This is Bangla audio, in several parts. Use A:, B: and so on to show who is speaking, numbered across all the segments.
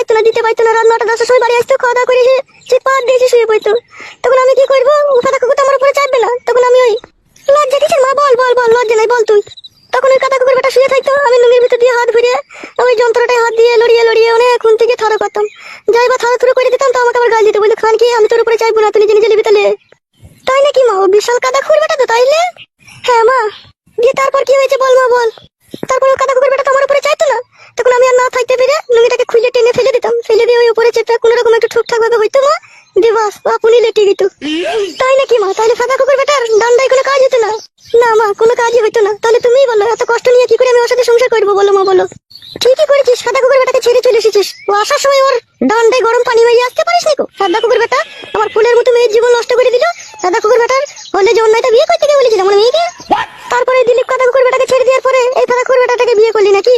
A: পাইতো না, দিতে পাইতো না। রাত 9টা 10টার সময় বাড়ি আসতো, খাওয়া দাওয়া করে সে পাত দিয়েছে শুয়ে পড়তো। তখন আমি কি করবো? কাদা কুকুর তো আমার উপরে চাপবে না। তখন আমি ওই লজ্জা কিসের মা, বল বল বল, লজ্জা নাই বল তুই। তখন ওই কাদা কুকুর বেটা শুয়ে থাকতো, আমি লুঙ্গির ভিতর দিয়ে হাত ঘুরিয়ে ওই যন্ত্রটায় হাত দিয়ে লড়িয়ে লড়িয়ে অনেকক্ষণ থেকে থারো করতাম। যাই বা থারো থুরো করে দিতাম, তো আমাকে আবার গাল দিতে, বলে খান কি আমি তোর উপরে চাইবো না, তুই নিজে নিজে নিবি তাহলে। তাই নাকি মা? ও বিশাল কাদা কুকুর বেটা তো তাইলে? হ্যাঁ মা। দিয়ে তারপর কি হয়েছে বল মা বল। তারপর ওই কাদা কুকুর বেটা তো আমার উপরে চাইতো না। তখন আমি আর না থাকতে পেরে লুঙ্গিটাকে খুলে টেনে ফেলে দিতাম, ফেলে দিয়ে ওই উপরে চেপে কোনো রকম একটু ঠিকঠাক ভাবে হইতো মা, দিবাস আপনি লেটে গেত। তাই নাকি মা? তাহলে কাদা কুকুর বেটার ডান্ডায় কোনো কাজ হতো না? না মা, কোনো কাজই হইতো না। তাহলে তুমিই বলো, এত কষ্ট নিয়ে কি করে আমি ওর সাথে সংসার করবো বলো মা, বলো। ঠিকই করেছিস, সাদা কুকুর বেটাকে ছেড়ে চলে এসেছিস। ও আসার সময় ওর ডান্ডায় গরম পানি মারিয়ে আসতে পারিস নিকো? সাদা কুকুর বেটা আমার ফুলের মতো মেয়ের জীবন নষ্ট করে দিল। সাদা কুকুর বেটার হলে যে অন্যায়টা বিয়ে করতে গিয়ে বলেছিলাম আমার মেয়েকে। তারপরে দিলীপ কাদা কুকুর বেটাকে ছেড়ে দেওয়ার পরে এই সাদা কুকুর বেটাটাকে বিয়ে করলি নাকি?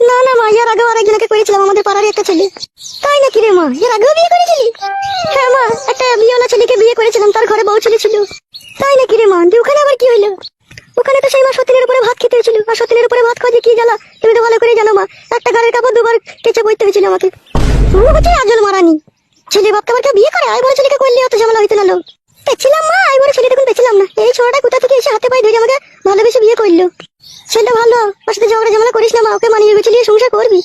A: না না মা, এর আগেও আরেকজনকে করেছিলাম, আমাদের পাড়ারই একটা ছেলে। তাই নাকি রে মা? এর আগেও বিয়ে করেছিলি? হ্যাঁ মা, একটা বিয়েওয়ালা ছেলেকে বিয়ে করেছিলাম, তার ঘরে বউ ছেলে ছিল। তাই নাকি রে মা? দিয়ে ওখানে আবার কি হইলো? ওখানে তো সেই মা সতীনের উপরে ভাত খেতে হয়েছিল, আর সতীনের উপরে ভাত খাওয়া যে কি জ্বালা তুমি তো ভালো করে জানো মা। একটা ঘরের কাপড় দুবার কেচে বইতে হয়েছিল আমাকে। ও হচ্ছে আজল মারানি। ছেলে বাপকে আবার কেউ বিয়ে করে? আই বলে ছেলেকে করলে অত ঝামেলা হইতো না লোক। পেছিলাম মা, আই বলে ছেলে তখন পেছিলাম না। এই ছোড়াটা কোথা থেকে এসে হাতে পায়ে ধরে আমাকে ভালোবেসে বিয়ে করলো। ছেলেটা ভালো, ওর সাথে ঝগড়া ঝামেলা করিস না মা, ওকে মানিয়ে গুছিয়ে সংসার করবি।